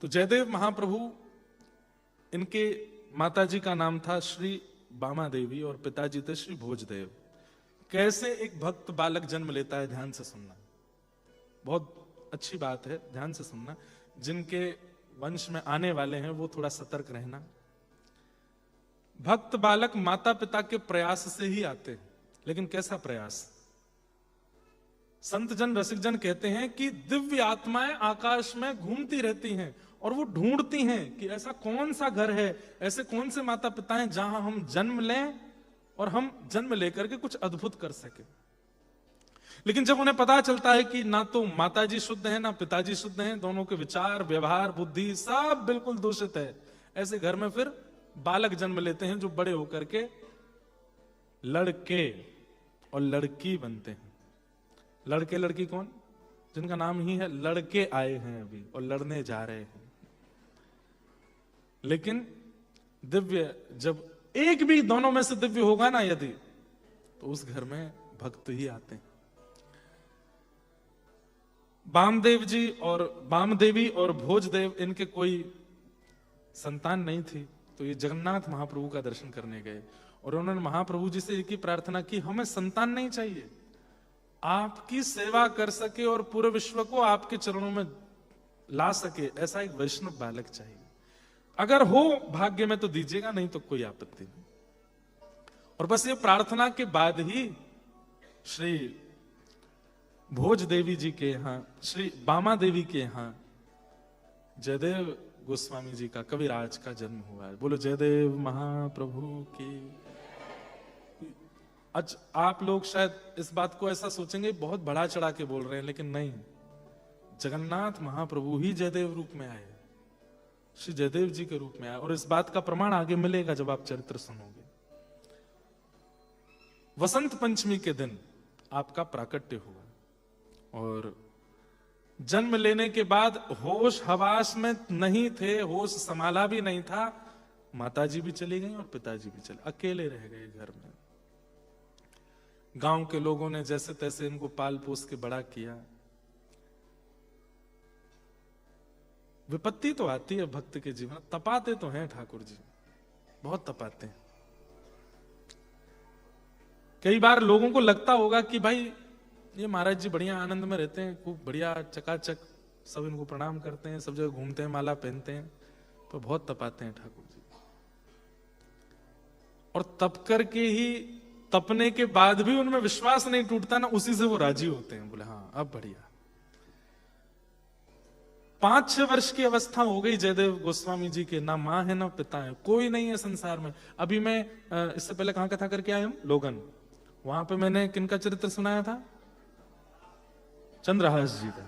तो जयदेव महाप्रभु, इनके माताजी का नाम था श्री बामा देवी और पिताजी थे श्री भोजदेव। कैसे एक भक्त बालक जन्म लेता है, ध्यान से सुनना, बहुत अच्छी बात है, ध्यान से सुनना। जिनके वंश में आने वाले हैं वो थोड़ा सतर्क रहना। भक्त बालक माता पिता के प्रयास से ही आते हैं, लेकिन कैसा प्रयास? संत जन रसिक जन कहते हैं कि दिव्य आत्माएं आकाश में घूमती रहती हैं और वो ढूंढती हैं कि ऐसा कौन सा घर है, ऐसे कौन से माता पिता हैं जहां हम जन्म लें और हम जन्म लेकर के कुछ अद्भुत कर सके। लेकिन जब उन्हें पता चलता है कि ना तो माताजी शुद्ध है ना पिताजी शुद्ध हैं, दोनों के विचार व्यवहार बुद्धि सब बिल्कुल दूषित है, ऐसे घर में फिर बालक जन्म लेते हैं जो बड़े होकर के लड़के और लड़की बनते हैं। लड़के लड़की कौन? जिनका नाम ही है लड़के आए हैं अभी और लड़ने जा रहे हैं। लेकिन दिव्य, जब एक भी दोनों में से दिव्य होगा ना यदि, तो उस घर में भक्त ही आते हैं। बामदेव जी और बामदेवी और भोजदेव, इनके कोई संतान नहीं थी, तो ये जगन्नाथ महाप्रभु का दर्शन करने गए और उन्होंने महाप्रभु जी से एक ही प्रार्थना की, हमें संतान नहीं चाहिए, आपकी सेवा कर सके और पूरे विश्व को आपके चरणों में ला सके, ऐसा एक वैष्णव बालक चाहिए। अगर हो भाग्य में तो दीजिएगा, नहीं तो कोई आपत्ति नहीं। और बस ये प्रार्थना के बाद ही श्री भोज देवी जी के यहां, श्री बामा देवी के यहां जयदेव गोस्वामी जी का, कविराज का जन्म हुआ है। बोलो जयदेव महाप्रभु की। आज आप लोग शायद इस बात को ऐसा सोचेंगे बहुत बड़ा चढ़ा के बोल रहे हैं, लेकिन नहीं, जगन्नाथ महाप्रभु ही जयदेव रूप में आए, श्री जयदेव जी के रूप में आए। और इस बात का प्रमाण आगे मिलेगा जब आप चरित्र सुनोगे। वसंत पंचमी के दिन आपका प्राकट्य हुआ और जन्म लेने के बाद होश हवास में नहीं थे, होश संभाला भी नहीं था, माताजी भी चली गई और पिताजी भी चले, अकेले रह गए घर में। गांव के लोगों ने जैसे तैसे इनको पाल पोस के बड़ा किया। विपत्ति तो आती है भक्त के जीवन, तपाते तो हैं ठाकुर जी, बहुत तपाते हैं। कई बार लोगों को लगता होगा कि भाई ये महाराज जी बढ़िया आनंद में रहते हैं, खूब बढ़िया चकाचक, सब इनको प्रणाम करते हैं, सब जगह घूमते हैं, माला पहनते हैं, पर बहुत तपाते हैं ठाकुर जी। और तप करके ही, तपने के बाद भी उनमें विश्वास नहीं टूटता ना, उसी से वो राजी होते हैं, बोले हाँ अब बढ़िया। 5-6 वर्ष की अवस्था हो गई जयदेव गोस्वामी जी के, ना माँ है ना पिता है, कोई नहीं है संसार में। अभी मैं इससे पहले कहां कथा करके आया हूं, लोगन, वहां पे मैंने किनका चरित्र सुनाया था? चंद्रहास जी का।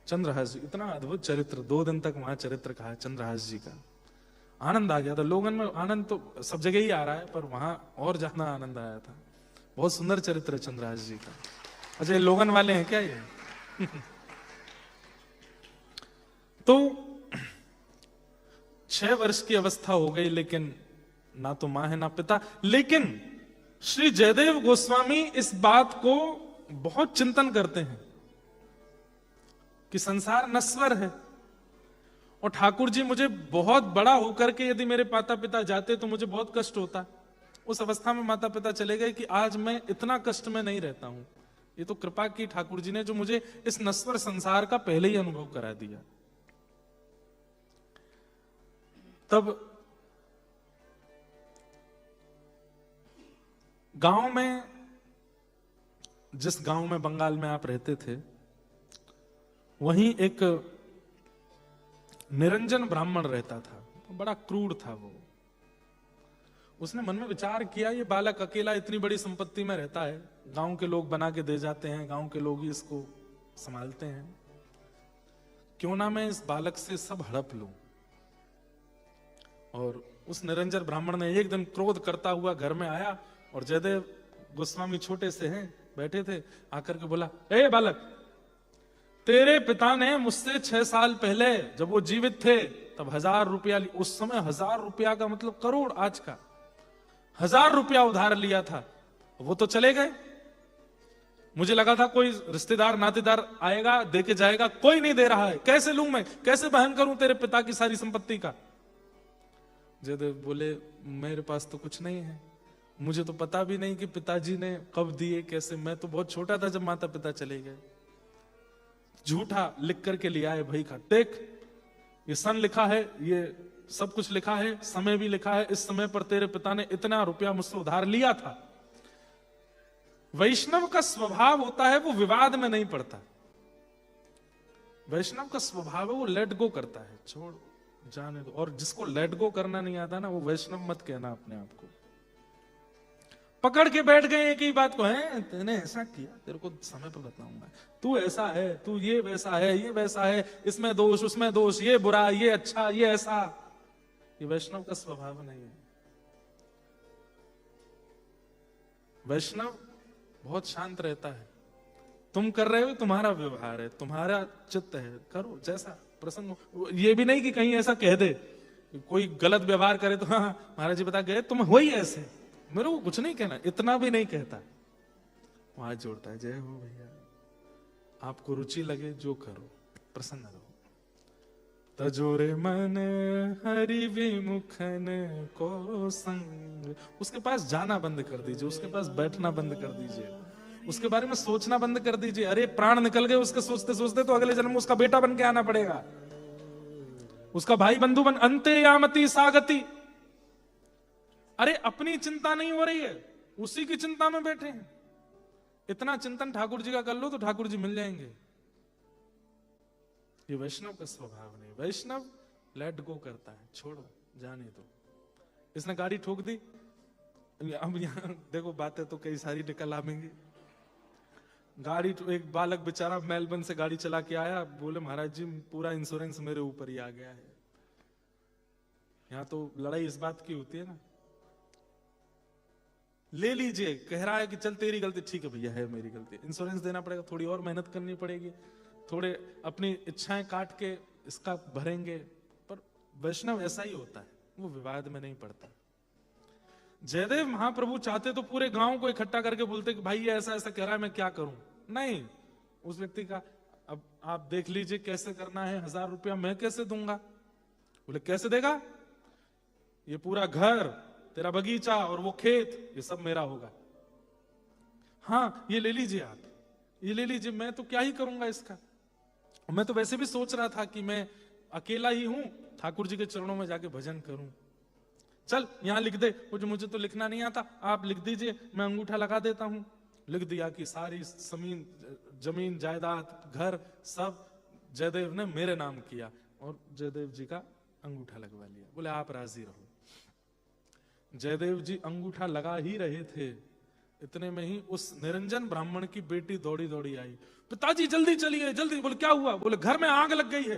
चंद्रहास जी, इतना अद्भुत चरित्र, 2 दिन तक वहां चरित्र कहा चंद्रहास जी का, आनंद आ गया था। लोगन में आनंद तो सब जगह ही आ रहा है, पर वहां और ज्यादा आनंद आया था। बहुत सुंदर चरित्र है चंद्रहास जी का। अच्छा, ये लोगन वाले हैं क्या ये? तो 6 वर्ष की अवस्था हो गई, लेकिन ना तो मां है ना पिता। लेकिन श्री जयदेव गोस्वामी इस बात को बहुत चिंतन करते हैं कि संसार नश्वर है और ठाकुर जी मुझे बहुत बड़ा होकर के यदि मेरे माता पिता जाते तो मुझे बहुत कष्ट होता। उस अवस्था में माता पिता चले गए कि आज मैं इतना कष्ट में नहीं रहता हूं। ये तो कृपा की ठाकुर जी ने, जो मुझे इस नश्वर संसार का पहले ही अनुभव करा दिया। तब गांव में, जिस गांव में बंगाल में आप रहते थे, वहीं एक निरंजन ब्राह्मण रहता था, बड़ा क्रूर था वो। उसने मन में विचार किया, ये बालक अकेला इतनी बड़ी संपत्ति में रहता है, गांव के लोग बना के दे जाते हैं, गांव के लोग ही इसको संभालते हैं, क्यों ना मैं इस बालक से सब हड़प लूं। और उस निरंजन ब्राह्मण ने एक दिन क्रोध करता हुआ घर में आया और जयदेव गोस्वामी छोटे से हैं, बैठे थे, आकर के बोला, ए बालक, तेरे पिता ने मुझसे 6 साल पहले जब वो जीवित थे तब 1000 रुपया, उस समय 1000 रुपया का मतलब करोड़ आज का, 1000 रुपया उधार लिया था, वो तो चले गए। मुझे लगा था कोई रिश्तेदार नातेदार आएगा दे के जाएगा, कोई नहीं दे रहा है, कैसे लूं मैं, कैसे बहन करूं तेरे पिता की सारी संपत्ति का। जयदेव बोले मेरे पास तो कुछ नहीं है, मुझे तो पता भी नहीं कि पिताजी ने कब दिए कैसे, मैं तो बहुत छोटा था जब माता पिता चले गए। झूठा लिख करके लिया है भाई का, देख ये सन लिखा है, ये सब कुछ लिखा है, समय भी लिखा है, इस समय पर तेरे पिता ने इतना रुपया मुझसे उधार लिया था। वैष्णव का स्वभाव होता है वो विवाद में नहीं पड़ता, वैष्णव का स्वभाव है वो लेट गो करता है, छोड़ जाने दो। और जिसको लेट गो करना नहीं आता ना, वो वैष्णव मत कहना अपने आप को। पकड़ के बैठ गए एक ही बात को, है तूने ऐसा किया, तेरे को समय पर बताऊंगा, तू ऐसा है, तू ये वैसा है, ये वैसा है, इसमें दोष उसमें दोष, ये बुरा ये अच्छा ये ऐसा। ये वैष्णव का स्वभाव नहीं है। वैष्णव बहुत शांत रहता है, तुम कर रहे हो तुम्हारा व्यवहार है, तुम्हारा चित्त है, करो जैसा प्रसंग हो। ये भी नहीं कि कहीं ऐसा कह दे, कोई गलत व्यवहार करे तो हाँ महाराज जी बता गए तुम हो ही ऐसे, मेरे को कुछ नहीं कहना, इतना भी नहीं कहता। वहां जोड़ता है, जय हो भैया, आपको रुचि लगे जो करो, प्रसन्न रहो। तजोरे मन हरि विमुखन को संग, उसके पास जाना बंद कर दीजिए, उसके पास बैठना बंद कर दीजिए, उसके बारे में सोचना बंद कर दीजिए। अरे प्राण निकल गए उसके सोचते सोचते, तो अगले जन्म में उसका बेटा बन के आना पड़ेगा, उसका भाई बंधु बन, अंते यामति सागति। अरे अपनी चिंता नहीं हो रही है, उसी की चिंता में बैठे हैं। इतना चिंतन ठाकुर जी का कर लो तो ठाकुर जी मिल जाएंगे। ये वैष्णव का स्वभाव नहीं, वैष्णव लेट गो करता है, छोड़ो जाने दो। इसने गाड़ी ठोक दी, अब यहां देखो बातें तो कई सारी निकल आएंगी। गाड़ी एक बालक बेचारा मेलबर्न से गाड़ी चला के आया, बोले महाराज जी पूरा इंश्योरेंस मेरे ऊपर ही आ गया है। यहां तो लड़ाई इस बात की होती है ना, ले लीजिए, कह रहा है कि चल तेरी गलती, ठीक है भैया है मेरी गलती, इंश्योरेंस देना पड़ेगा, थोड़ी और मेहनत करनी पड़ेगी, थोड़े अपनी इच्छाएं काट के इसका भरेंगे। पर वैष्णव ऐसा ही होता है, वो विवाद में नहीं पड़ता। जयदेव महाप्रभु चाहते तो पूरे गांव को इकट्ठा करके बोलते कि भाई ये ऐसा ऐसा कह रहा है, मैं क्या करूं। नहीं, उस व्यक्ति का अब आप देख लीजिए कैसे करना है, 1000 रुपया मैं कैसे दूंगा। बोले कैसे देगा, ये पूरा घर तेरा बगीचा और वो खेत ये सब मेरा होगा। हाँ ये ले लीजिए, आप ये ले लीजिए, मैं तो क्या ही करूंगा इसका। मैं तो वैसे भी सोच रहा था कि मैं अकेला ही हूं, ठाकुर जी के चरणों में जाके भजन करूं। चल यहां लिख दे, मुझे तो लिखना नहीं आता, आप लिख दीजिए, मैं अंगूठा लगा देता हूं। लिख दिया कि सारी जमीन जायदाद घर सब जयदेव ने मेरे नाम किया, और जयदेव जी का अंगूठा लगवा लिया। बोले आप राजी रहो। जयदेव जी अंगूठा लगा ही रहे थे, इतने में ही उस निरंजन ब्राह्मण की बेटी दौड़ी दौड़ी आई, पिताजी जल्दी चलिए जल्दी। बोले क्या हुआ। बोले घर में आग लग गई है।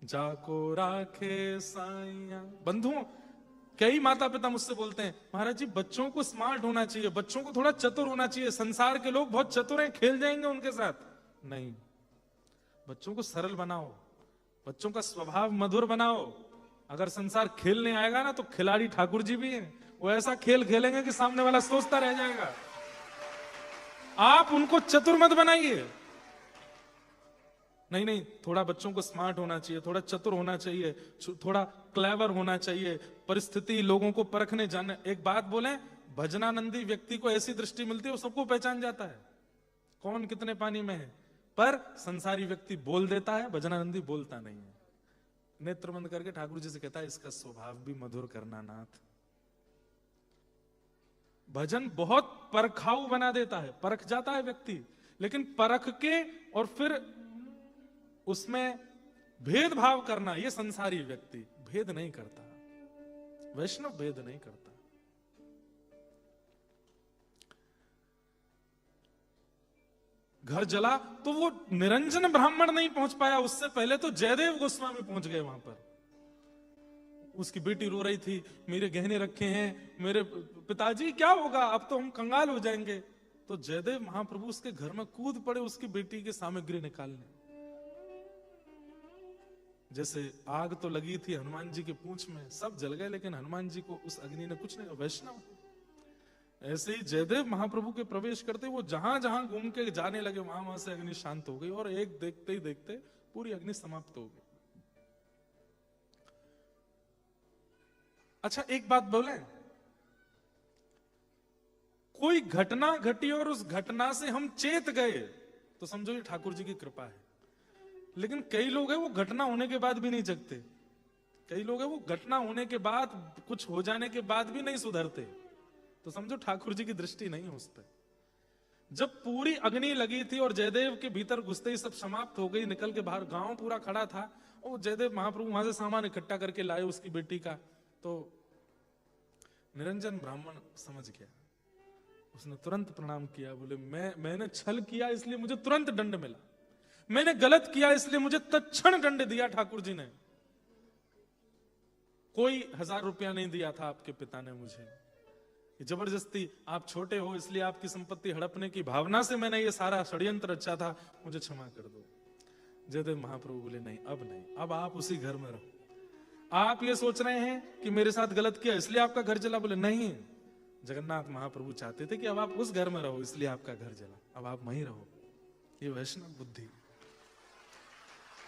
जाको राखे साइया। बंधुओं, कई माता पिता मुझसे बोलते हैं महाराज जी बच्चों को स्मार्ट होना चाहिए, बच्चों को थोड़ा चतुर होना चाहिए, संसार के लोग बहुत चतुर हैं, खेल जाएंगे उनके साथ। नहीं, बच्चों को सरल बनाओ, बच्चों का स्वभाव मधुर बनाओ। अगर संसार खेलने आएगा ना तो खिलाड़ी ठाकुर जी भी हैं, वो ऐसा खेल खेलेंगे कि सामने वाला सोचता रह जाएगा। आप उनको चतुर मत बनाइए। नहीं नहीं, थोड़ा बच्चों को स्मार्ट होना चाहिए, थोड़ा चतुर होना चाहिए, थोड़ा क्लेवर होना चाहिए, परिस्थिति लोगों को परखने जाने। एक बात बोले, भजनानंदी व्यक्ति को ऐसी दृष्टि मिलती है वो सबको पहचान जाता है कौन कितने पानी में है। पर संसारी व्यक्ति बोल देता है, भजनानंदी बोलता नहीं है। नेत्र बंद करके ठाकुर जी से कहता है इसका स्वभाव भी मधुर करना नाथ। भजन बहुत परखाऊ बना देता है, परख जाता है व्यक्ति, लेकिन परख के और फिर उसमें भेदभाव करना, यह संसारी व्यक्ति भेद नहीं करता, वैष्णव भेद नहीं करता। घर जला तो वो निरंजन ब्राह्मण नहीं पहुंच पाया, उससे पहले तो जयदेव गोस्वामी पहुंच गए वहां पर। उसकी बेटी रो रही थी, मेरे गहने रखे हैं, मेरे पिताजी क्या होगा, अब तो हम कंगाल हो जाएंगे। तो जयदेव महाप्रभु उसके घर में कूद पड़े उसकी बेटी की सामग्री निकालने। जैसे आग तो लगी थी हनुमान जी की पूंछ में, सब जल गए, लेकिन हनुमान जी को उस अग्नि ने कुछ नहीं। वैष्णव ऐसे ही जयदेव महाप्रभु के प्रवेश करते वो जहां जहां घूम के जाने लगे वहां वहां से अग्नि शांत हो गई और एक देखते ही देखते पूरी अग्नि समाप्त हो गई। अच्छा एक बात बोले, कोई घटना घटी और उस घटना से हम चेत गए तो समझो ये ठाकुर जी की कृपा है। लेकिन कई लोग हैं वो घटना होने के बाद भी नहीं जगते, कई लोग हैं वो घटना होने के बाद कुछ हो जाने के बाद भी नहीं सुधरते, तो समझो ठाकुर जी की दृष्टि नहीं उस पर। जब पूरी अग्नि लगी थी और जयदेव के भीतर घुसते ही सब समाप्त हो गई, निकल के बाहर गांव पूरा खड़ा था और जयदेव महाप्रभु वहां से सामान इकट्ठा करके लाए उसकी बेटी का, तो निरंजन ब्राह्मण समझ गया, उसने तुरंत प्रणाम किया, बोले मैंने छल किया इसलिए मुझे तुरंत दंड मिला, मैंने गलत किया इसलिए मुझे तत्क्षण दंड दिया ठाकुर जी ने, कोई 1000 रुपया नहीं दिया था आपके पिता ने मुझे, जबरदस्ती आप छोटे हो इसलिए आपकी संपत्ति हड़पने की भावना से मैंने ये सारा षड्यंत्र रचा था, मुझे क्षमा कर दो। जयदेव महाप्रभु बोले नहीं, अब आप उसी घर में रहो। आप ये सोच रहे हैं कि मेरे साथ गलत किया इसलिए आपका घर जला, बोले नहीं, जगन्नाथ महाप्रभु चाहते थे कि अब आप उस घर में रहो इसलिए आपका घर जला, अब आप वहीं रहो। ये वैष्णव बुद्धि।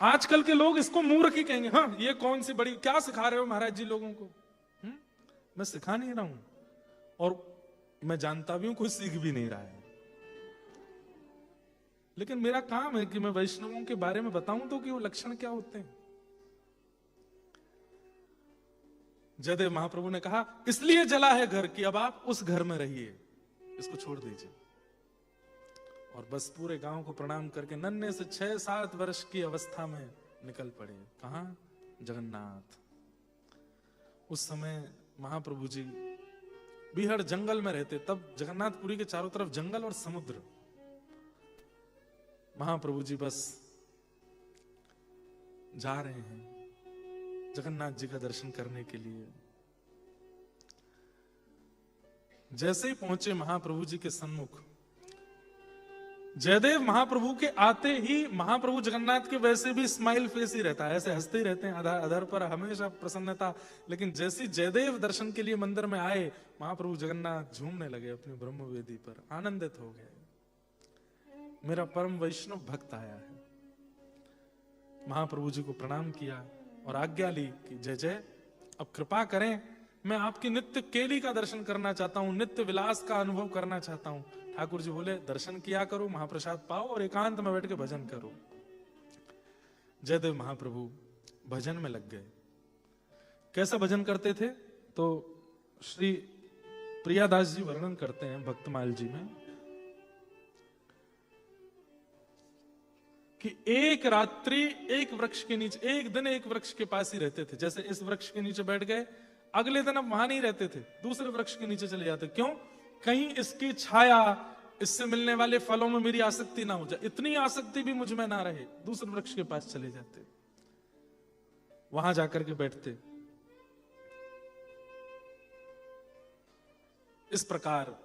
आजकल के लोग इसको मूर्ख ही कहेंगे, हाँ ये कौन सी बड़ी, क्या सिखा रहे हो महाराज जी लोगों को। मैं सिखा नहीं रहा हूं और मैं जानता भी हूं कोई सीख भी नहीं रहा है, लेकिन मेरा काम है कि मैं वैष्णवों के बारे में बताऊं तो कि वो लक्षण क्या होते हैं। जयदेव महाप्रभु ने कहा इसलिए जला है घर की, अब आप उस घर में रहिए, इसको छोड़ दीजिए। और बस पूरे गांव को प्रणाम करके नन्हे से 6-7 वर्ष की अवस्था में निकल पड़े। कहां? जगन्नाथ। उस समय महाप्रभु जी बीहड़ जंगल में रहते, तब जगन्नाथपुरी के चारों तरफ जंगल और समुद्र। महाप्रभु जी बस जा रहे हैं जगन्नाथ जी का दर्शन करने के लिए। जैसे ही पहुंचे महाप्रभु जी के सन्मुख, जयदेव महाप्रभु के आते ही महाप्रभु जगन्नाथ के वैसे भी स्माइल फेस ही रहता है, ऐसे हंसते ही रहते हैं, अधर पर हमेशा प्रसन्नता। लेकिन जैसे जयदेव दर्शन के लिए मंदिर में आए, महाप्रभु जगन्नाथ झूमने लगे अपनी ब्रह्मवेदी पर, आनंदित हो गए, मेरा परम वैष्णव भक्त आया है। महाप्रभु जी को प्रणाम किया और आज्ञा ली कि जय जय, अब कृपा करें, मैं आपकी नित्य केली का दर्शन करना चाहता हूं, नित्य विलास का अनुभव करना चाहता हूं। ठाकुर जी बोले दर्शन किया करो, महाप्रसाद पाओ और एकांत में बैठ के भजन करो। जयदेव महाप्रभु भजन में लग गए। कैसा भजन करते थे तो श्री प्रियादास जी वर्णन करते हैं भक्तमाल जी में कि एक रात्रि एक वृक्ष के नीचे, एक दिन एक वृक्ष के पास ही रहते थे। जैसे इस वृक्ष के नीचे बैठ गए, अगले दिन अब वहां नहीं रहते थे, दूसरे वृक्ष के नीचे चले जाते। क्यों? कहीं इसकी छाया, इससे मिलने वाले फलों में मेरी आसक्ति ना हो जाए, इतनी आसक्ति भी मुझ में ना रहे, दूसरे वृक्ष के पास चले जाते, वहां जाकर के बैठते। इस प्रकार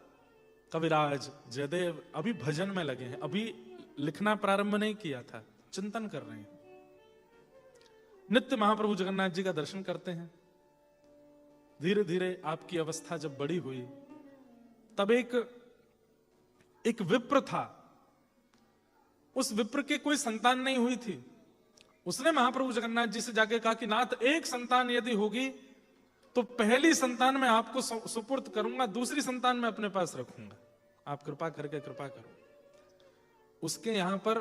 कविराज जयदेव अभी भजन में लगे हैं, अभी लिखना प्रारंभ नहीं किया था, चिंतन कर रहे हैं। नित्य महाप्रभु जगन्नाथ जी का दर्शन करते हैं। धीरे धीरे आपकी अवस्था जब बड़ी हुई, तब एक विप्र था, उस विप्र के कोई संतान नहीं हुई थी। उसने महाप्रभु जगन्नाथ जी से जाके कहा कि नाथ, एक संतान यदि होगी तो पहली संतान मैं आपको सुपुर्द करूंगा, दूसरी संतान मैं अपने पास रखूंगा, आप कृपा करके कृपा करो। उसके यहां पर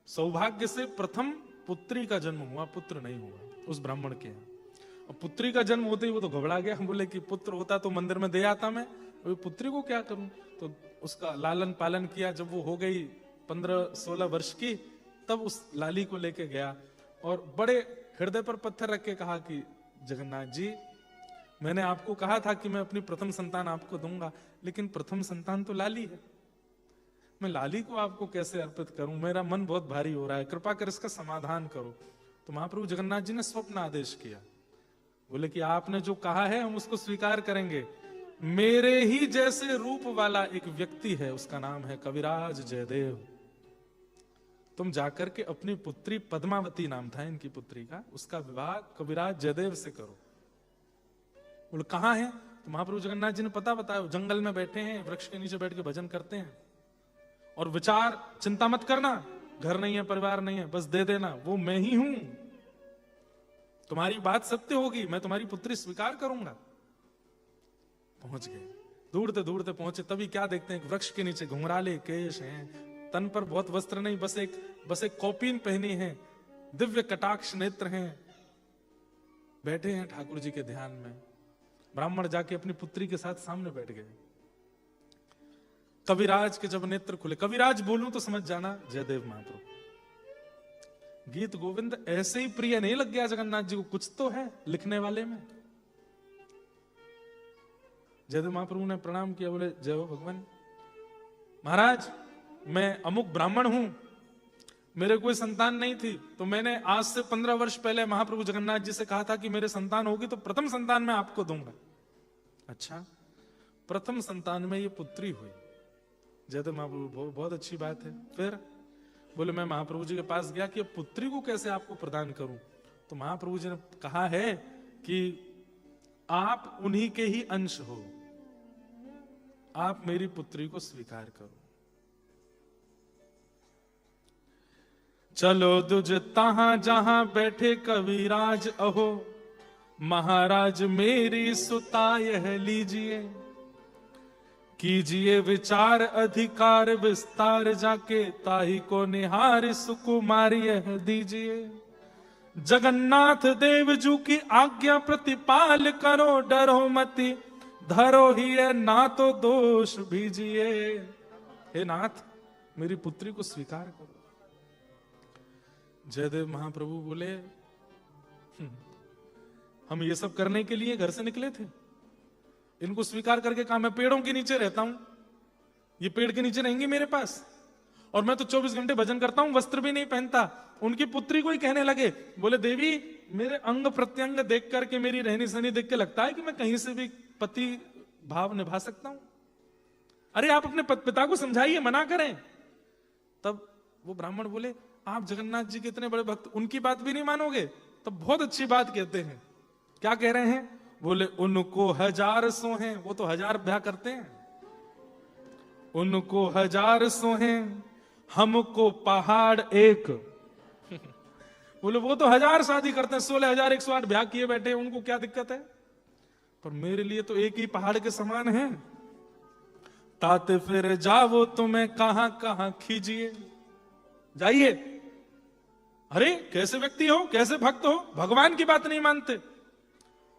सौभाग्य से प्रथम पुत्री का जन्म हुआ, पुत्र नहीं हुआ उस ब्राह्मण के यहाँ। और पुत्री का जन्म होते ही वो तो घबरा गया, बोले कि पुत्र होता तो मंदिर में दे आता मैं, पुत्री को क्या करूं। तो उसका लालन पालन किया। जब वो हो गई 15-16 वर्ष की, तब उस लाली को लेके गया और बड़े हृदय पर पत्थर रख के कहा कि जगन्नाथ जी, मैंने आपको कहा था कि मैं अपनी प्रथम संतान आपको दूंगा, लेकिन प्रथम संतान तो लाली है, मैं लाली को आपको कैसे अर्पित करूं, मेरा मन बहुत भारी हो रहा है, कृपा कर इसका समाधान करो। तो महाप्रभु जगन्नाथ जी ने स्वप्न आदेश किया, बोले कि आपने जो कहा है हम उसको स्वीकार करेंगे। मेरे ही जैसे रूप वाला एक व्यक्ति है, उसका नाम है कविराज जयदेव, तुम जाकर के अपनी पुत्री पद्मावती नाम था इनकी पुत्री का, उसका विवाह कविराज जयदेव से करो। बोले कहां है? तो महाप्रभु जगन्नाथ जी ने पता बताया, जंगल में बैठे हैं, वृक्ष के नीचे बैठ के भजन करते हैं और विचार, चिंता मत करना, घर नहीं है, परिवार नहीं है, बस दे देना, वो मैं ही हूं, तुम्हारी बात सत्य होगी, मैं तुम्हारी पुत्री स्वीकार करूंगा। पहुंच गए, दूरते पहुंचे, तभी क्या देखते हैं, वृक्ष के नीचे घुंघराले केश हैं, तन पर बहुत वस्त्र नहीं, बस एक कौपीन पहनी है, दिव्य कटाक्ष नेत्र हैं, बैठे हैं ठाकुर जी के ध्यान में। ब्राह्मण जाके अपनी पुत्री के साथ सामने बैठ गए। कविराज के जब नेत्र खुले, कविराज बोलूं तो समझ जाना जयदेव महाप्रभु। गीत गोविंद ऐसे ही प्रिय नहीं लग गया जगन्नाथ जी को, कुछ तो है लिखने वाले में। जयदेव महाप्रभु ने प्रणाम किया, बोले जय हो भगवान, महाराज मैं अमुक ब्राह्मण हूं, मेरे कोई संतान नहीं थी, तो मैंने आज से 15 वर्ष पहले महाप्रभु जगन्नाथ जी से कहा था कि मेरे संतान होगी तो प्रथम संतान मैं आपको दूंगा। अच्छा, प्रथम संतान में ये पुत्री हुई। जयदेव महाप्रभु बहुत अच्छी बात है। फिर बोले मैं महाप्रभु जी के पास गया कि पुत्री को कैसे आपको प्रदान करूं, तो महाप्रभु जी ने कहा है कि आप उन्हीं के ही अंश हो, आप मेरी पुत्री को स्वीकार करो। चलो दुज तहां जहां बैठे कविराज अहो, महाराज मेरी सुता यह लीजिए, कीजिए विचार अधिकार विस्तार, जाके ताही को निहार सुकुमार यह दीजिए। जगन्नाथ देव जू की आज्ञा प्रतिपाल करो, डरो मति धरो ही है ना तो दोष भीजिए। हे नाथ मेरी पुत्री को स्वीकार करो। जयदेव महाप्रभु बोले हम ये सब करने के लिए घर से निकले थे, इनको स्वीकार करके कहा मैं पेड़ों के नीचे रहता हूं, ये पेड़ के नीचे रहेंगे मेरे पास, और मैं तो 24 घंटे भजन करता हूं, वस्त्र भी नहीं पहनता। उनकी पुत्री को ही कहने लगे, बोले देवी मेरे अंग प्रत्यंग देख करके, मेरी रहनी सहनी देख के लगता है कि मैं कहीं से भी पति भाव निभा सकता हूं। अरे आप अपने पिता को समझाइए, मना करें। तब वो ब्राह्मण बोले आप जगन्नाथ जी के इतने बड़े भक्त, उनकी बात भी नहीं मानोगे? तब बहुत अच्छी बात कहते हैं। क्या कह रहे हैं? बोले उनको 1000 सो हैं, वो तो 1000 ब्याह करते हैं, उनको 1000 सो हैं, हमको पहाड़ एक। बोले वो तो 1000 शादी करते हैं, 16,108 ब्याह किए बैठे हैं, उनको क्या दिक्कत है? पर मेरे लिए तो एक ही पहाड़ के समान है। ताते फिर जाओ तुम्हें कहां कहां खींचिए, जाइए। अरे कैसे व्यक्ति हो, कैसे भक्त हो, भगवान की बात नहीं मानते?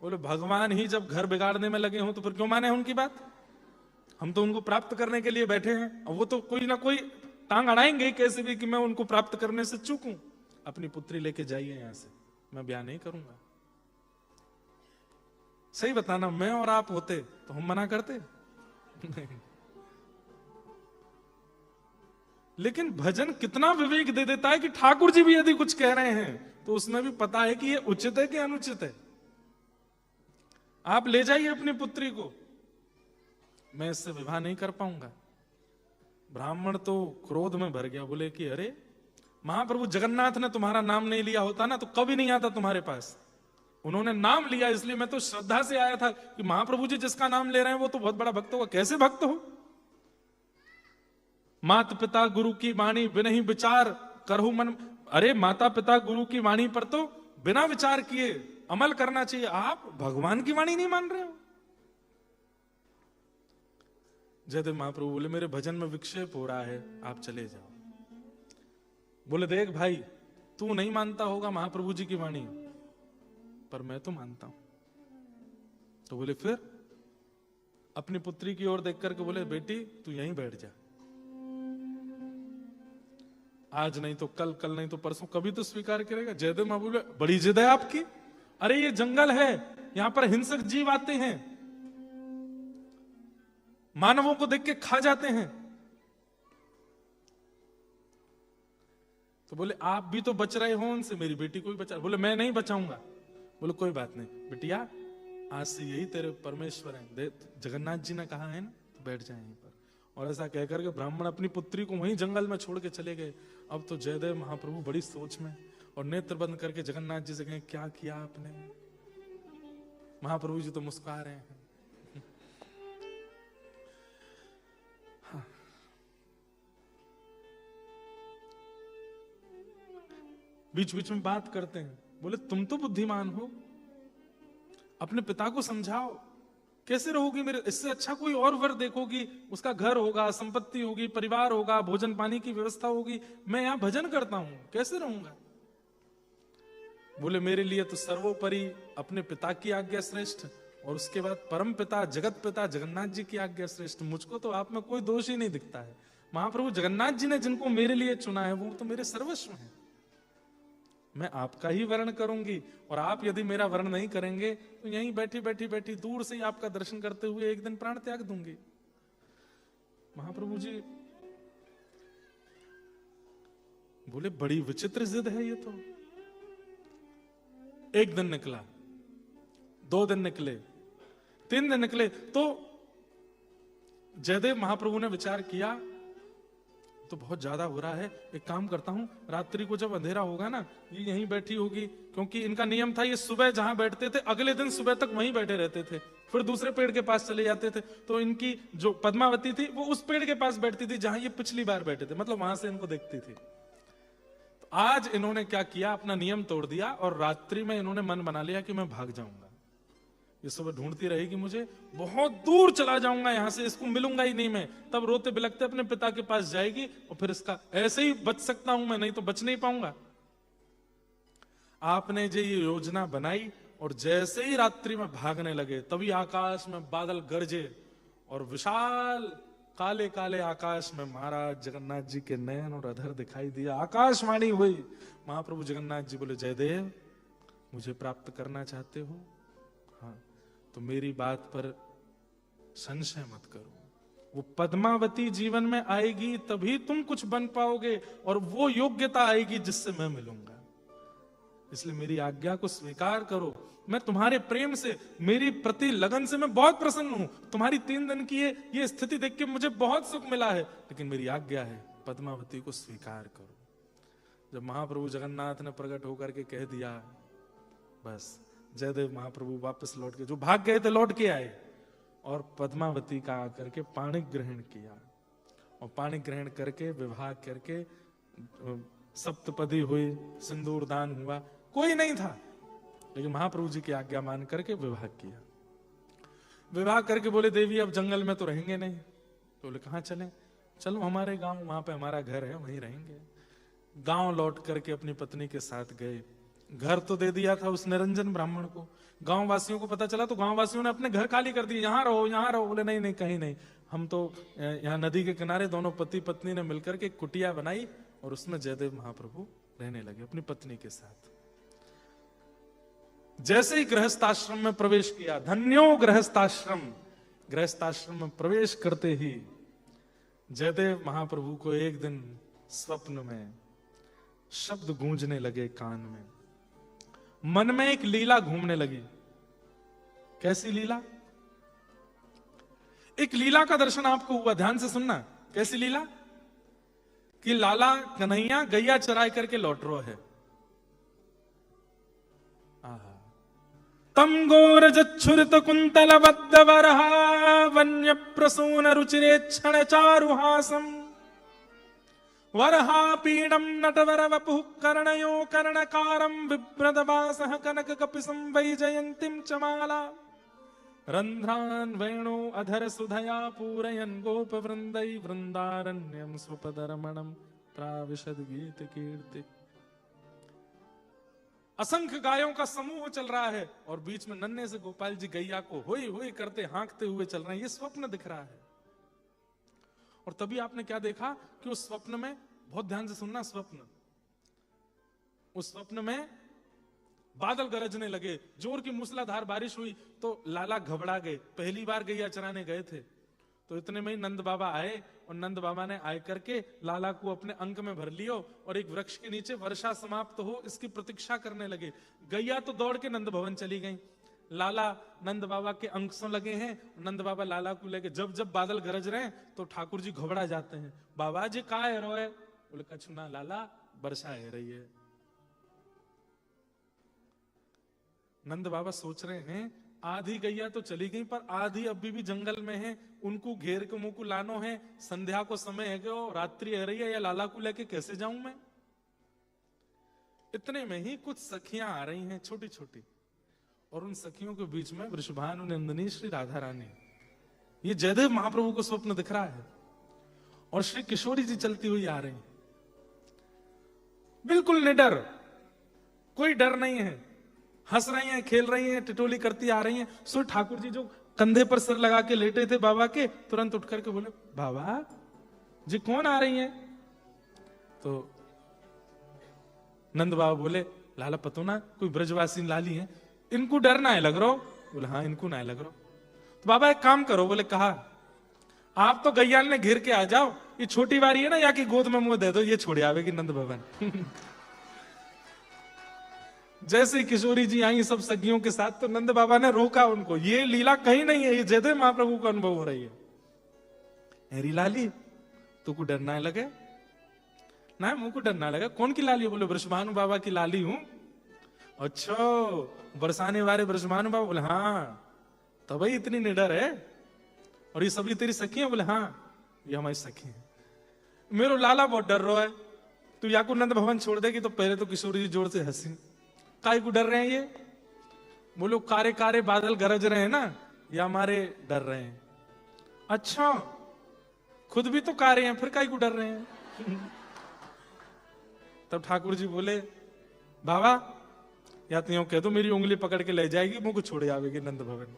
बोले भगवान ही जब घर बिगाड़ने में लगे हो तो फिर क्यों माने उनकी बात? हम तो उनको प्राप्त करने के लिए बैठे हैं, और वो तो कोई ना कोई टांग अड़ाएंगे कैसे भी कि मैं उनको प्राप्त करने से चूकूं। अपनी पुत्री लेके जाइए यहां से, मैं ब्याह नहीं करूंगा। सही बताना, मैं और आप होते तो हम मना करते? नहीं। लेकिन भजन कितना विवेक दे देता है कि ठाकुर जी भी यदि कुछ कह रहे हैं तो उसमें भी पता है कि ये उचित है कि अनुचित है। आप ले जाइए अपनी पुत्री को, मैं इससे विवाह नहीं कर पाऊंगा। ब्राह्मण तो क्रोध में भर गया, बोले कि अरे महाप्रभु जगन्नाथ ने तुम्हारा नाम नहीं लिया होता ना तो कभी नहीं आता तुम्हारे पास। उन्होंने नाम लिया इसलिए मैं तो श्रद्धा से आया था कि महाप्रभु जी जिसका नाम ले रहे हैं वो तो बहुत बड़ा भक्त होगा। कैसे भक्त हो? माता पिता गुरु की वाणी बिना ही विचार करहु मन। अरे माता पिता गुरु की वाणी पर तो बिना विचार किए अमल करना चाहिए, आप भगवान की वाणी नहीं मान रहे हो। जयदेव महाप्रभु बोले मेरे भजन में विक्षेप हो रहा है, आप चले जाओ। बोले देख भाई, तू नहीं मानता होगा महाप्रभु जी की वाणी, पर मैं तो मानता हूं। तो बोले फिर अपनी पुत्री की ओर देख करके बोले बेटी तू यहीं बैठ जा, आज नहीं तो कल, कल नहीं तो परसों, कभी तो स्वीकार करेगा। जयदेव महाप्रभु बोले बड़ी जिद है आपकी। अरे ये जंगल है, यहां पर हिंसक जीव आते हैं, मानवों को देख के खा जाते हैं। तो बोले आप भी तो बच रहे हो उनसे, मेरी बेटी को भी बचा। बोले मैं नहीं बचाऊंगा। बोले कोई बात नहीं बिटिया, आज से यही तेरे परमेश्वर हैं, जगन्नाथ जी ने कहा है ना, तो बैठ जाए यहीं पर। और ऐसा कहकर के ब्राह्मण अपनी पुत्री को वहीं जंगल में छोड़ के चले गए। अब तो जयदेव महाप्रभु बड़ी सोच में, और नेत्र बंद करके जगन्नाथ जी से कहे क्या किया आपने? महाप्रभु जी तो मुस्कुरा रहे हैं। बीच बीच में बात करते हैं। बोले तुम तो बुद्धिमान हो, अपने पिता को समझाओ, कैसे रहोगी मेरे, इससे अच्छा कोई और वर देखोगी, उसका घर होगा, संपत्ति होगी, परिवार होगा, भोजन पानी की व्यवस्था होगी, मैं यहां भजन करता हूं, कैसे रहूंगा। बोले मेरे लिए तो सर्वोपरि अपने पिता की आज्ञा श्रेष्ठ, और उसके बाद परम पिता जगत पिता जगन्नाथ जी की आज्ञा श्रेष्ठ। मुझको तो आप में कोई दोष ही नहीं दिखता है। महाप्रभु जगन्नाथ जी ने जिनको मेरे लिए चुना है वो तो मेरे सर्वस्व हैं। मैं आपका ही वर्ण करूंगी, और आप यदि मेरा वर्ण नहीं करेंगे तो यहीं बैठी बैठी बैठी दूर से ही आपका दर्शन करते हुए एक दिन प्राण त्याग दूंगी। महाप्रभु जी बोले बड़ी विचित्र जिद है ये तो। एक दिन निकला, 2 दिन निकले, 3 दिन निकले, तो जयदेव महाप्रभु ने विचार किया तो बहुत ज्यादा हो रहा है, एक काम करता हूं, रात्रि को जब अंधेरा होगा ना, ये यहीं बैठी होगी, क्योंकि इनका नियम था ये सुबह जहां बैठते थे अगले दिन सुबह तक वहीं बैठे रहते थे, फिर दूसरे पेड़ के पास चले जाते थे। तो इनकी जो पद्मावती थी वो उस पेड़ के पास बैठती थी जहां ये पिछली बार बैठे थे, मतलब वहां से इनको देखती थी। तो आज इन्होंने क्या किया, अपना नियम तोड़ दिया और रात्रि में इन्होंने मन बना लिया कि मैं भाग जाऊंगा, ये सुबह ढूंढती रहेगी मुझे, बहुत दूर चला जाऊंगा यहां से, इसको मिलूंगा ही नहीं मैं। तब रोते बिलखते अपने पिता के पास जाएगी और फिर इसका ऐसे ही बच सकता हूं मैं, नहीं तो बच नहीं पाऊंगा। आपने जो ये योजना बनाई और जैसे ही रात्रि में भागने लगे तभी आकाश में बादल गरजे और विशाल काले काले आकाश में महाराज जगन्नाथ जी के नयन और अधर दिखाई दिया। आकाशवाणी हुई, महाप्रभु जगन्नाथ जी बोले जयदेव मुझे प्राप्त करना चाहते हो, हाँ तो मेरी बात पर संशय मत करो, वो पद्मावती जीवन में आएगी तभी तुम कुछ बन पाओगे और वो योग्यता आएगी जिससे मैं मिलूंगा, इसलिए मेरी आज्ञा को स्वीकार करो। मैं तुम्हारे प्रेम से, मेरी प्रति लगन से मैं बहुत प्रसन्न हूं, तुम्हारी 3 दिन की ये स्थिति देख के मुझे बहुत सुख मिला है, लेकिन मेरी आज्ञा है पद्मावती को स्वीकार करो। जब महाप्रभु जगन्नाथ ने प्रकट होकर के कह दिया, बस जयदेव महाप्रभु वापस लौट के, जो भाग गए थे लौट के आए और पद्मावती का आकर के पाणी ग्रहण किया, और पाणी ग्रहण करके विवाह करके सप्तपदी हुई, सिंदूर दान हुआ, कोई नहीं था, लेकिन महाप्रभु जी की आज्ञा मान करके विवाह किया। विवाह करके बोले देवी अब जंगल में तो रहेंगे नहीं, तो बोले कहां चले, चलो हमारे गांव, वहां पे हमारा घर है, वहीं रहेंगे। गांव लौट करके अपनी पत्नी के साथ गए। घर तो दे दिया था उस निरंजन ब्राह्मण को, गांव वासियों को पता चला तो गांव वासियों ने अपने घर खाली कर दिए, यहां रहो यहां रहो। बोले नहीं नहीं कहीं नहीं, हम तो यहाँ नदी के किनारे दोनों पति पत्नी ने मिलकर के कुटिया बनाई और उसमें जयदेव महाप्रभु रहने लगे अपनी पत्नी के साथ। जैसे ही गृहस्थाश्रम में प्रवेश किया, धन्यो गृहस्थाश्रम, गृहस्थाश्रम में प्रवेश करते ही जयदेव महाप्रभु को एक दिन स्वप्न में शब्द गूंजने लगे कान में, मन में एक लीला घूमने लगी। कैसी लीला? एक लीला का दर्शन आपको हुआ, ध्यान से सुनना। कैसी लीला? कि लाला कन्हैया गैया चराई करके लौट रो है। तम गोर जच्छुरित कुंतल बद्ध वरहा वन्य प्रसून रुचिरे क्षण चारुहासम वरहा पीडम नटवर वपुः कर्णयो कर्णकारं बिभ्रदवासः कनक कपिसं वैजयन्तीं च माला रंध्रान वेणु अधर सुधया पूरयन् गोप वृंदै वृंदारण्यं स्वपदरमणं प्राविशद गीत कीर्ति। असंख्य गायों का समूह चल रहा है और बीच में नन्हे से गोपाल जी गैया को होई होई करते हाँकते हुए चल रहे हैं। ये स्वप्न दिख रहा है। और तभी आपने क्या देखा कि उस स्वप्न में, बहुत ध्यान से सुनना, स्वप्न, उस स्वप्न में बादल गरजने लगे, जोर की मूसलाधार बारिश हुई तो लाला घबरा गए। पहली बार गैया चराने गए थे तो इतने में ही नंद बाबा आए और नंद बाबा ने आए करके लाला को अपने अंक में भर लियो और एक वृक्ष के नीचे वर्षा समाप्त हो इसकी प्रतीक्षा करने लगे। गैया तो दौड़ के नंद भवन चली गई। लाला नंद बाबा के अंकों लगे हैं, नंद बाबा लाला को लेके, जब जब बादल गरज रहे हैं तो ठाकुर जी घबरा जाते हैं। बाबा जी का है रोए? बोले कछु ना लाला, वर्षा है रही है। नंद बाबा सोच रहे हैं आधी गैया तो चली गई पर आधी अभी भी जंगल में है, उनको घेर के मुंह को लानो है, संध्या को समय है, रात्रि है रही है, या लाला को लेके कैसे जाऊं मैं? इतने में ही कुछ सखियां आ रही हैं छोटी छोटी, और उन सखियों के बीच में वृषभानु नंदिनी श्री राधा रानी। ये जयदेव महाप्रभु को स्वप्न दिख रहा है और श्री किशोरी जी चलती हुई आ रही हैं, बिल्कुल निडर, कोई डर नहीं है, हंस रही हैं, खेल रही हैं, टिटोली करती आ रही हैं। सो ठाकुर जी जो कंधे पर सिर लगा के लेटे थे बाबा के, तुरंत उठ करके बोले, बाबा जी कौन आ रही हैं? तो नंद बाबा बोले, लाला पतो ना, कोई ब्रजवासी लाली है, इनको डर ना है लग रहा हो? बोले हाँ इनको ना है लग रहा। तो बाबा एक काम करो, बोले कहा, आप तो गैयाल ने घेर के आ जाओ, ये छोटी बारी है ना, या की गोद में मुंह दे दो, ये छोड़ आवेगी नंद भवन। जैसे ही किशोरी जी आई सब सखियों के साथ, तो नंद बाबा ने रोका उनको, ये लीला कहीं नहीं है, ये जयदेव महाप्रभु का अनुभव हो रही है। हेरी लाली तो को डरना लगे ना, मुंह को डरना लगा, कौन की लाली? बोले वृषभानु बाबा की लाली हूं। अच्छा, बरसाने वाले वृषभानु बाबा? बोले हाँ, तभी इतनी निडर है, और ये सभी तेरी सखी है? बोले हाँ ये हमारी सखी है। मेरो लाला बहुत डर रहा है, तू या को नंद भवन छोड़ देगी? तो पहले तो किशोरी जी जोर से हंसी, काय को डर रहे हैं ये? बोलो कारे कारे बादल गरज रहे हैं ना, या हमारे डर रहे हैं? अच्छा, खुद भी तो कारे हैं, फिर काय को डर रहे हैं? तब ठाकुर जी बोले, बाबा या तो यूं कह दो मेरी उंगली पकड़ के ले जाएगी, मुंह को छोड़े आवेगी नंद भवन।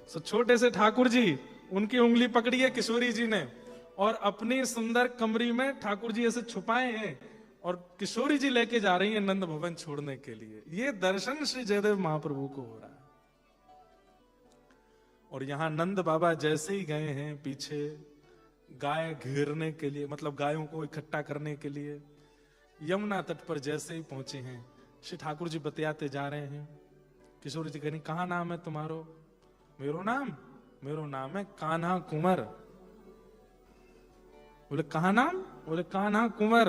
सो छोटे से ठाकुर जी, उनकी उंगली पकड़ी है किशोरी जी ने, और अपनी सुंदर कमरी में ठाकुर जी ऐसे छुपाए हैं, और किशोरी जी लेके जा रही है नंद भवन छोड़ने के लिए। ये दर्शन श्री जयदेव महाप्रभु को हो रहा है। और यहां नंद बाबा जैसे ही गए हैं पीछे गाय घेरने के लिए, मतलब गायों को इकट्ठा करने के लिए, यमुना तट पर जैसे ही पहुंचे हैं, श्री ठाकुर जी बतियाते जा रहे हैं। किशोरी जी कहनी, कहा नाम है तुम्हारो? मेरो नाम है कान्हा कुंवर। बोले कहा नाम? बोले कान्हा कुंवर।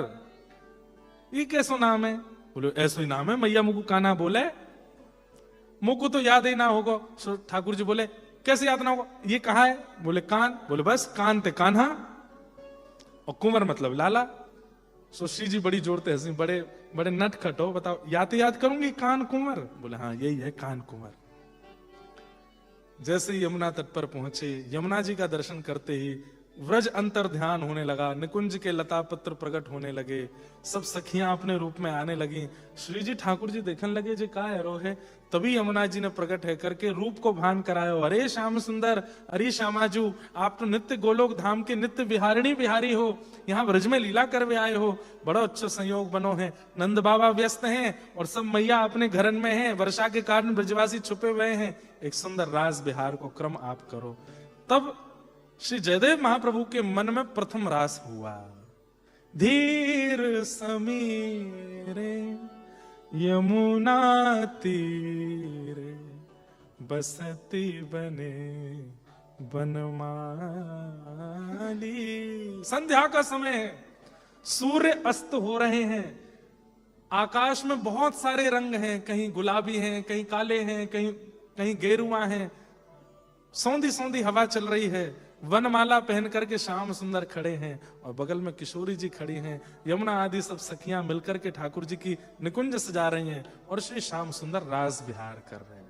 ये कैसो नाम है? बोले ऐसो ही नाम है, मैया मुझको कान्हा बोले, मुझको तो याद ही ना होगा। सो ठाकुर जी बोले, कैसे याद ना होगा? ये कहा है? बोले कान। बोले बस कान ते कान्हा, और कुंवर मतलब लाला। सो श्री जी बड़ी जोरते हंसी, बड़े बड़े नटखट हो, बताओ याद करूंगी कान कुंवर? बोले हाँ यही है कान कुंवर। जैसे ही यमुना तट पर पहुंचे, यमुना जी का दर्शन करते ही व्रज अंतर ध्यान होने लगा, निकुंज के लता पत्र प्रकट होने लगे, सब सखियां अपने रूप में आने लगी। श्री जी ठाकुर जी देखने लगे जी का है रो है, तभी यमुना जी ने प्रकट है करके रूप को भान करायो। अरे श्याम सुंदर, अरे श्यामाजू, आप तो नित्य गोलोक धाम के नित्य विहारिणी बिहारी हो, यहाँ ब्रज में लीला करवे आए हो, बड़ा अच्छा संयोग बनो है। नंद बाबा व्यस्त हैं और सब मैया अपने घरन में हैं, वर्षा के कारण ब्रजवासी छुपे हुए हैं, एक सुंदर रास बिहार को क्रम आप करो। तब श्री जयदेव महाप्रभु के मन में प्रथम रास हुआ। धीर समीरे यमुना तीरे बसती बने बनमाली। संध्या का समय है, सूर्य अस्त हो रहे हैं, आकाश में बहुत सारे रंग हैं, कहीं गुलाबी हैं, कहीं काले हैं, कहीं गेरुआ हैं, सौंधी सौंधी हवा चल रही है, वनमाला पहन करके श्याम सुंदर खड़े हैं, और बगल में किशोरी जी खड़ी हैं, यमुना आदि सब सखियां मिलकर के ठाकुर जी की निकुंज सजा रही हैं, और श्री श्याम सुंदर रास विहार कर रहे हैं।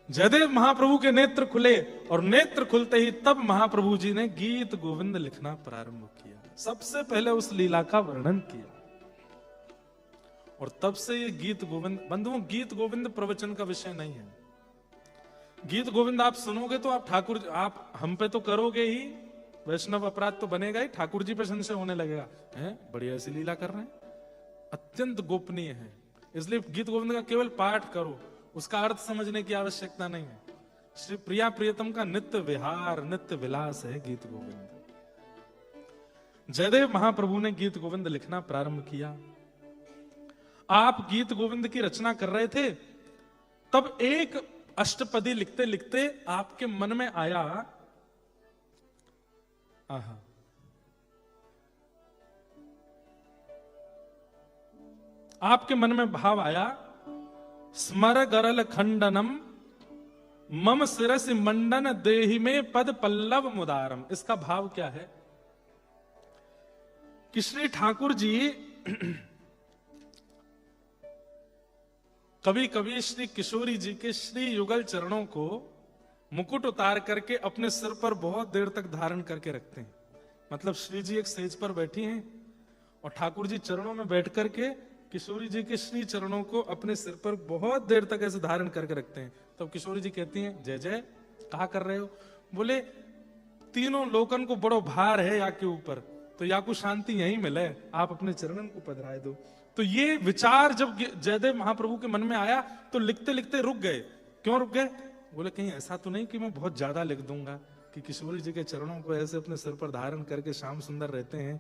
जयदेव महाप्रभु के नेत्र खुले, और नेत्र खुलते ही तब महाप्रभु जी ने गीत गोविंद लिखना प्रारंभ किया। सबसे पहले उस लीला का वर्णन किया, और तब से ये गीत गोविंद, बंधुओं गीत गोविंद प्रवचन का विषय नहीं है। गीत गोविंद आप सुनोगे तो आप हम पे तो करोगे ही, वैष्णव अपराध तो बनेगा ही, ठाकुर जी पे संशय होने लगेगा, हैं बढ़िया ऐसी लीला कर रहे हैं, अत्यंत गोपनीय है। इसलिए गीत गोविंद का केवल पाठ करो, उसका अर्थ समझने की आवश्यकता नहीं है। श्री प्रिया प्रियतम का नित्य विहार, नित्य विलास है गीत गोविंद। जयदेव महाप्रभु ने गीत गोविंद लिखना प्रारंभ किया। आप गीत गोविंद की रचना कर रहे थे, तब एक अष्टपदी लिखते लिखते आपके मन में आया, आपके मन में भाव आया, स्मर गरल खंडनम मम शिरसि मंडन देहि में पद पल्लव मुदारम। इसका भाव क्या है कि श्री ठाकुर जी कभी कभी श्री किशोरी जी के श्री युगल चरणों को मुकुट उतार करके अपने सिर पर बहुत देर तक धारण करके रखते हैं। मतलब श्री जी एक सेज पर बैठी हैं और ठाकुर जी चरणों में बैठ करके किशोरी जी के श्री चरणों को अपने सिर पर बहुत देर तक ऐसे धारण करके रखते हैं। तब तो किशोरी जी कहती हैं, जय जय कहा कर रहे हो? बोले तीनों लोकन को बड़ो भार है या के ऊपर, तो या को शांति यहीं मिले, आप अपने चरणन को पधराए दो। तो ये विचार जब जयदेव महाप्रभु के मन में आया तो लिखते लिखते रुक गए। क्यों रुक गए? बोले कहीं ऐसा तो नहीं कि मैं बहुत ज्यादा लिख दूंगा कि किशोरी जी के चरणों को ऐसे अपने सिर पर धारण करके श्याम सुंदर रहते हैं।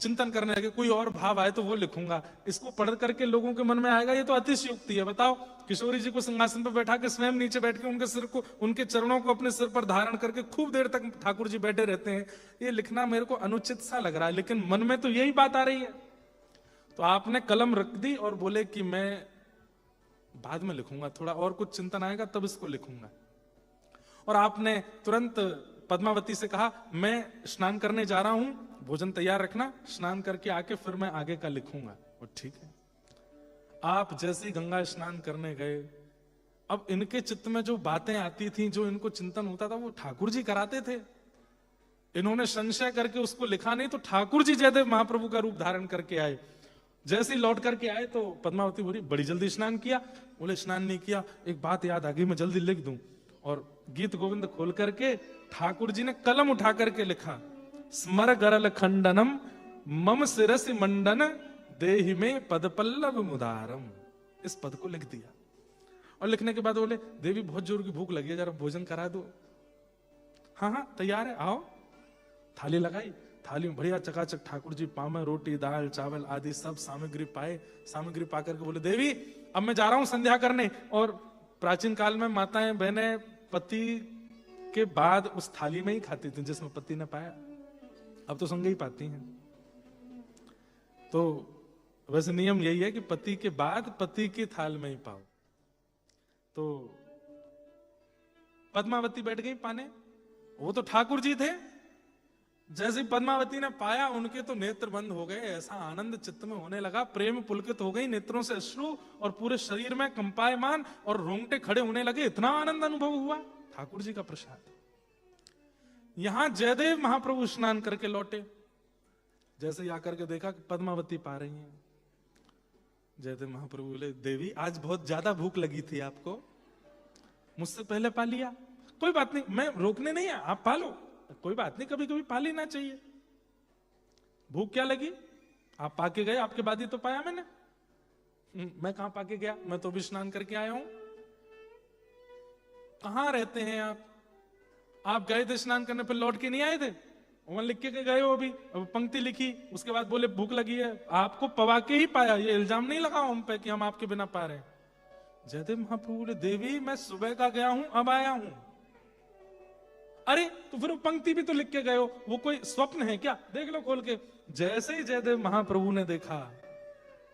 चिंतन करने लगे, कोई और भाव आए तो वो लिखूंगा, इसको पढ़ करके लोगों के मन में आएगा ये तो अतिशयोक्ति है। बताओ, किशोरी जी को सिंहासन पर बैठा के स्वयं नीचे बैठ के उनके सिर को, उनके चरणों को अपने सिर पर धारण करके खूब देर तक ठाकुर जी बैठे रहते हैं। ये लिखना मेरे को अनुचित सा लग रहा है, लेकिन मन में तो यही बात आ रही है। तो आपने कलम रख दी और बोले कि मैं बाद में लिखूंगा, थोड़ा और कुछ चिंतन आएगा तब इसको लिखूंगा। और आपने तुरंत पद्मावती से कहा, मैं स्नान करने जा रहा हूं, भोजन तैयार रखना, स्नान करके आके फिर मैं आगे का लिखूंगा। और ठीक है। आप जैसे ही गंगा स्नान करने गए, अब इनके चित्त में जो बातें आती थी, जो इनको चिंतन होता था, वो ठाकुर जी कराते थे। इन्होंने संशय करके उसको लिखा नहीं, तो ठाकुर जी जयदेव महाप्रभु का रूप धारण करके आए। जैसे ही लौट करके आए तो पद्मावती बोली, बड़ी जल्दी स्नान किया? बोले स्नान नहीं किया, एक बात याद आ गई, मैं जल्दी लिख दूं। और गीत गोविंद खोल करके ठाकुर जी ने कलम उठा करके लिखा, स्मर गरल खंडनम मम सिरस मंडन देहि में पद पल्लव मुदारम। इस पद को लिख दिया। और लिखने के बाद बोले, देवी बहुत जोर की भूख लगी है, जरा भोजन करा दो। हाँ हाँ तैयार है, आओ। थाली लगाई, थाली में बढ़िया चकाचक ठाकुर जी पाव में रोटी दाल चावल आदि सब सामग्री पाए। सामग्री पा करके बोले, देवी अब मैं जा रहा हूं संध्या करने। और प्राचीन काल में माताएं बहनें पति के बाद उस थाली में ही खाती थी जिसमें पति ने पाया। अब तो संग ही पाती हैं। तो वैसे नियम यही है कि पति के बाद पति की थाल में ही पाओ। तो पद्मावती बैठ गई पाने, वो तो ठाकुर जी थे। जैसे पद्मावती ने पाया, उनके तो नेत्र बंद हो गए, ऐसा आनंद चित्त में होने लगा, प्रेम पुलकित हो गई, नेत्रों से अश्रु और पूरे शरीर में कंपायमान और रोंगटे खड़े होने लगे। इतना आनंद अनुभव हुआ, ठाकुर जी का प्रसाद। यहां जयदेव महाप्रभु स्नान करके लौटे, जैसे ही आकर के देखा कि पद्मावती पा रही हैं। जयदेव महाप्रभु बोले, देवी आज बहुत ज्यादा भूख लगी थी आपको, मुझसे पहले पा लिया, कोई बात नहीं, मैं रोकने नहीं है, आप पा लो, कोई बात नहीं, कभी कभी पा लेना चाहिए। भूख क्या लगी, आप पाके गए, आपके बाद ही तो पाया मैंने। मैं कहां पाके गया, मैं तो भी स्नान करके आया हूं। कहां रहते हैं आप गए थे स्नान करने, फिर लौट के नहीं आए थे? वहां लिख के गए हो, अभी अब पंक्ति लिखी, उसके बाद बोले भूख लगी है। आपको पवा के ही पाया, ये इल्जाम नहीं लगाओ हम पे कि हम आपके बिना पा रहे हैं। जयदेव महाप्रभु बोले, देवी मैं सुबह का गया हूं, अब आया हूं। अरे तो फिर वो पंक्ति भी तो लिख के गए हो, वो कोई स्वप्न है क्या? देख लो खोल के। जैसे ही जयदेव महाप्रभु ने देखा,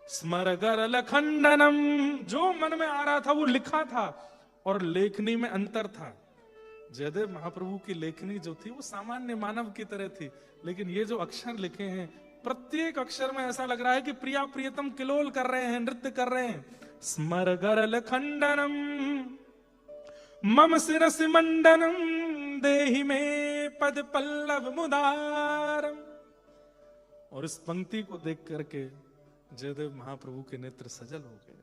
स्मर गरल खंडनम, जो मन में आ रहा था वो लिखा था, और लेखनी में अंतर था। जयदेव महाप्रभु की लेखनी जो थी वो सामान्य मानव की तरह थी, लेकिन ये जो अक्षर लिखे हैं, प्रत्येक अक्षर में ऐसा लग रहा है कि प्रिया प्रियतम किलोल कर रहे हैं, नृत्य कर रहे हैं। स्मर गरल खंडनम मम शिरसि मंडनम देहि में पद पल्लव मुदारम। और इस पंक्ति को देख करके जयदेव महाप्रभु के नेत्र सजल हो गए।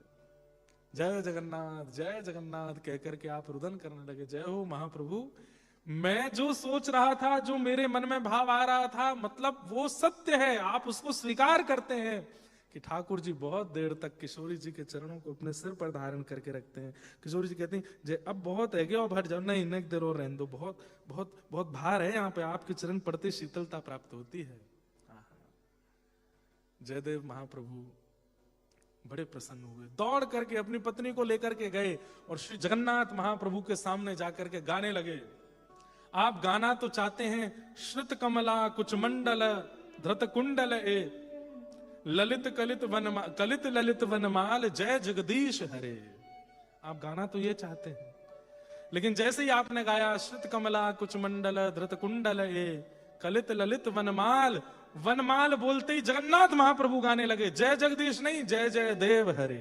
जय जगन्नाथ कह करके आप रुदन करने लगे, जय हो महाप्रभु, मैं जो सोच रहा था, जो मेरे मन में भाव आ रहा था, मतलब वो सत्य है, आप उसको स्वीकार करते हैं कि ठाकुर जी बहुत देर तक किशोरी जी के चरणों को अपने सिर पर धारण करके रखते हैं। किशोरी जी कहती हैं, जय अब बहुत है, और भट जाओ, नहीं एक देर और रहने दो, बहुत बहुत बहुत भार है यहाँ पे, आपके चरण पड़ते शीतलता प्राप्त होती है। जयदेव महाप्रभु बड़े प्रसन्न हुए, दौड़ करके अपनी पत्नी को लेकर के गए और श्री जगन्नाथ महाप्रभु के सामने जाकर के गाने लगे। आप गाना तो चाहते हैं, श्रुत कमला कुछ मंडल धृत कुंडल ए ललित कलित ललित वनमाल जय जगदीश हरे। आप गाना तो ये चाहते हैं, लेकिन जैसे ही आपने गाया श्रुत कमला कुछ मंडल धृत कुंडल ए कलित ललित वनमाल, वनमाल बोलते ही जगन्नाथ महाप्रभु गाने लगे, जय जगदीश नहीं, जय जय देव हरे।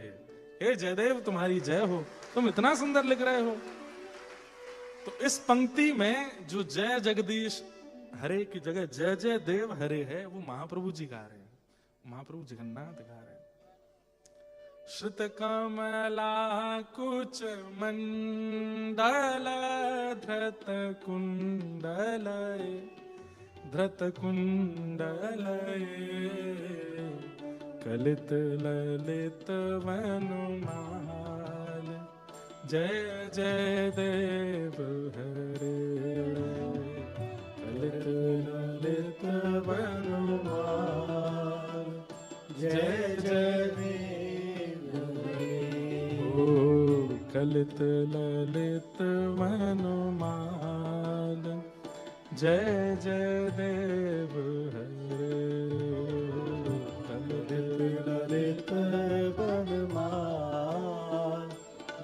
हे जयदेव तुम्हारी जय हो, तुम इतना सुंदर लिख रहे हो। तो इस पंक्ति में जो जय जगदीश हरे की जगह जय जय देव हरे है, वो महाप्रभु जी गा रहे हैं, महाप्रभु जगन्नाथ गा रहे हैं। श्रुत कमला कुच मंडल धृत कुंडल धृत कुंडल कलित ललित वनमाल जय जय देव हरे कलित ललित वनमाल जय जय देव हरे। ओ कलित ललित वनमाल जय जय देव हरे कलित ललित वनमाल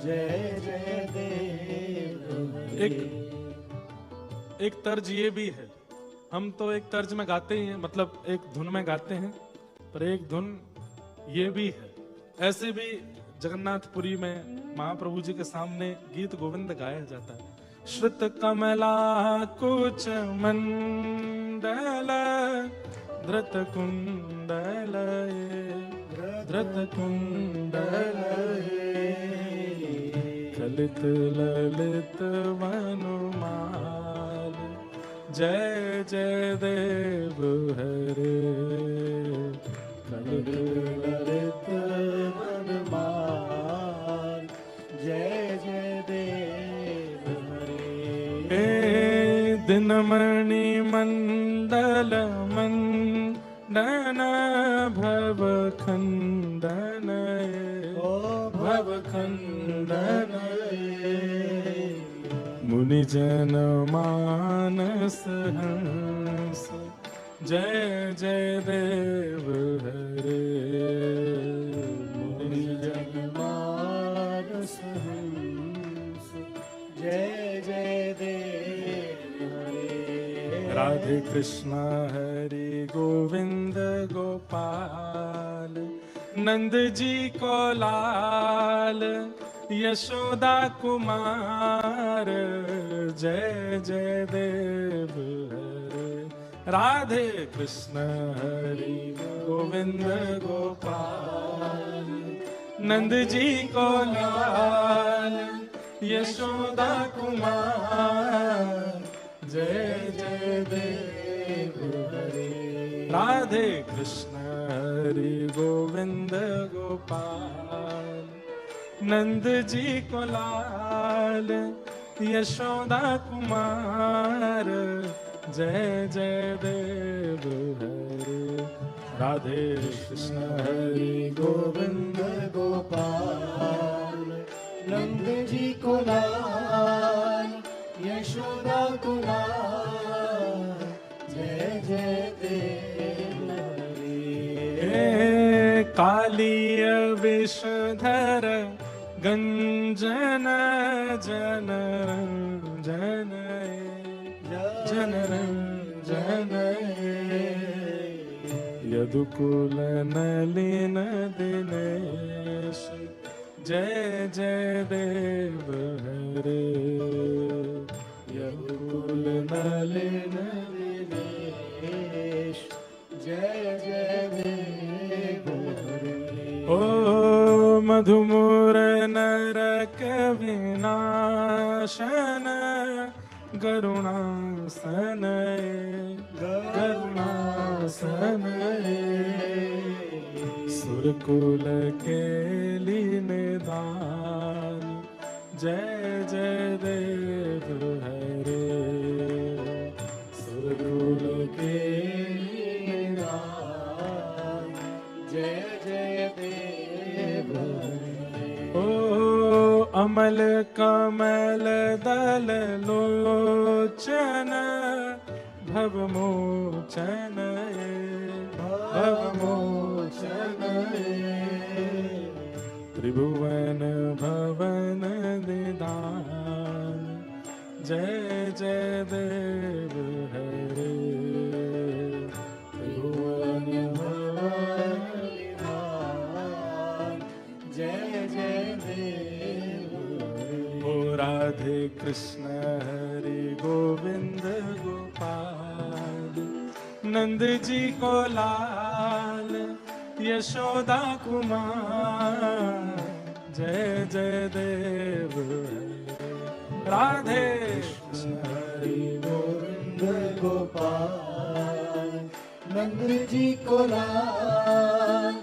जय जय देव हरे। एक तर्ज ये भी है, हम तो एक तर्ज में गाते ही हैं, मतलब एक धुन में गाते हैं, पर एक धुन ये भी है। ऐसे भी जगन्नाथपुरी में महाप्रभु जी के सामने गीत गोविंद गाया जाता है। श्रुत कमला कुच मंडल धृत कुंडल धृत कुंडल कलित ललित वनमाल जय जय देव हरे कलित ललित वनमाल जय जय देव हरे। दिनमणि मंडल मंडन भव खंडन भव खंडन मुनिजन मानस हंस जय जय देव हरे मुनिजन मानस हंस जय जय देव हरे। राधे कृष्ण हरि गोविंद गोपाल नंद जी को लाल यशोदा कुमार जय जय देव हरे। राधे कृष्ण हरि गोविंद गोपाल नंद जी को लाल यशोदा कुमार जय जय देव हरे। राधे कृष्ण हरि गोविंद गोपाल नंद जी को लाल यशोदा कुमार जय जय देव हरे। राधे कृष्ण हरि गोविंद गोपाल नंद जी को लाल यशोदा कुमार जय जय देव हरे। कालिय विषधर गंजन जन रंजन जन रंजन यदुकुल नलिन दिनेश जय जय देव हरे यदुकुल नलिन दिनेश जय जय देव हरे। ओ मधुमूर नरक विनाशन गरुणासन गरुणासन सुरकुल के निदान जय जय देव हरे सुरकुल के निदान जय जय देव हरे। ओ अमल कमल दल लोचन भवमोचन भवमोचन त्रिभुवन भवन निदान जय जय देव हरे त्रिभुवन भवन निदान जय जय देव ओ राधे कृष्ण हरि गोविंद गोपाल, नंद जी को लाल, यशोदा कुमार, जय जय देव राधे कृष्ण हरि गोविंद गोपाल, नंद जी को लाल,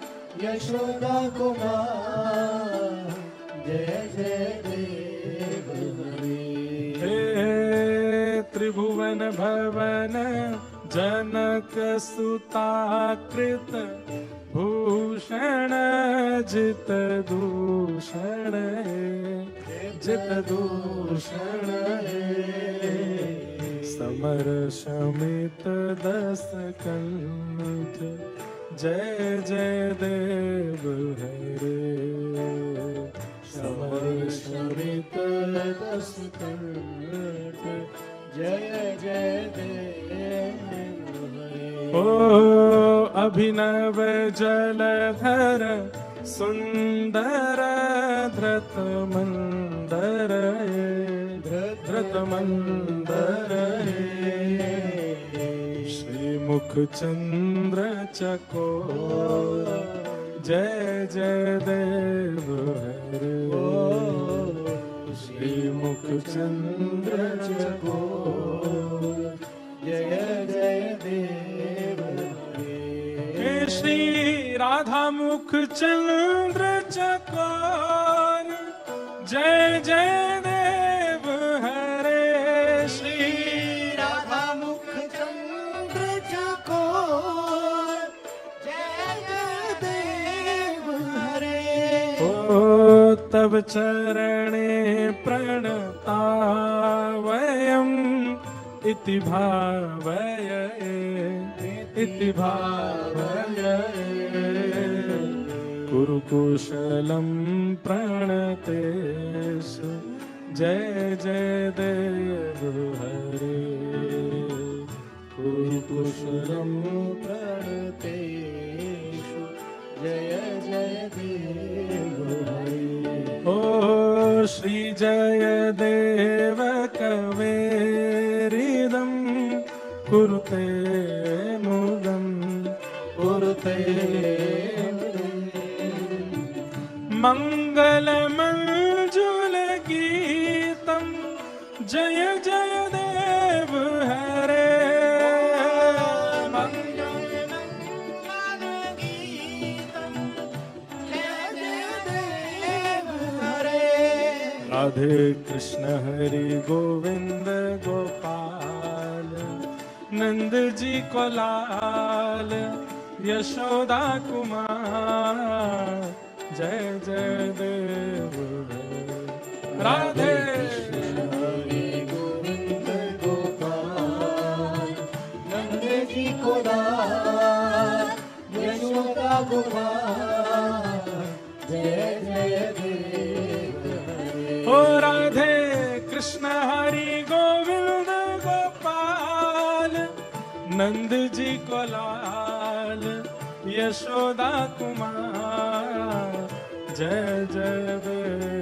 यशोदा कुमार, जय जय देव हरि। हे त्रिभुवन भवन जनक सुताकृत, भूषण जित दूषण, जित दूषण, समर शमित दस कंठ, जय जय देव हरे। समर शमित दस कंठ, जय जय देव हरि। ओ अभिनव जलधर सुंदर धृत मंदर, धृत मंदर, श्रीमुख चंद्र चकोर, जय जय देव हरे। श्रीमुख चंद्र चकोर, जय जय देव हरि। हे श्री राधा मुख चंद्र चकोर, जय जय देव हरे। श्री राधा मुख चंद्र चकोर, जय जय देव हरे। ओ तब चरणे प्रणतावयम्, इति भावय, इति भावय, कुरु कुशलं प्रणतेषु, जय जय देव हरे। कुरु कुशलं प्रणतेषु, जय जय देव हरि। ओ श्री जय देव कवेरिदं, कुरुते मुदं, कुरुते मंगल मंजुल गीतं, जय जय देव हरे। मंगल गीतं, जय जय देव हरे। राधे कृष्ण हरि गोविंद गोपाल, नंद जी को लाल, यशोदा कुमार, जय जय देव राधे कृष्ण हरि गोविंद गोपाल, नंद जी को लाल, यशोदा कुमार, जय जय देव हरे। ओ राधे कृष्ण हरि गोविंद गोपाल, नंद जी को लाल, यशोदा कुमार, जय जय देव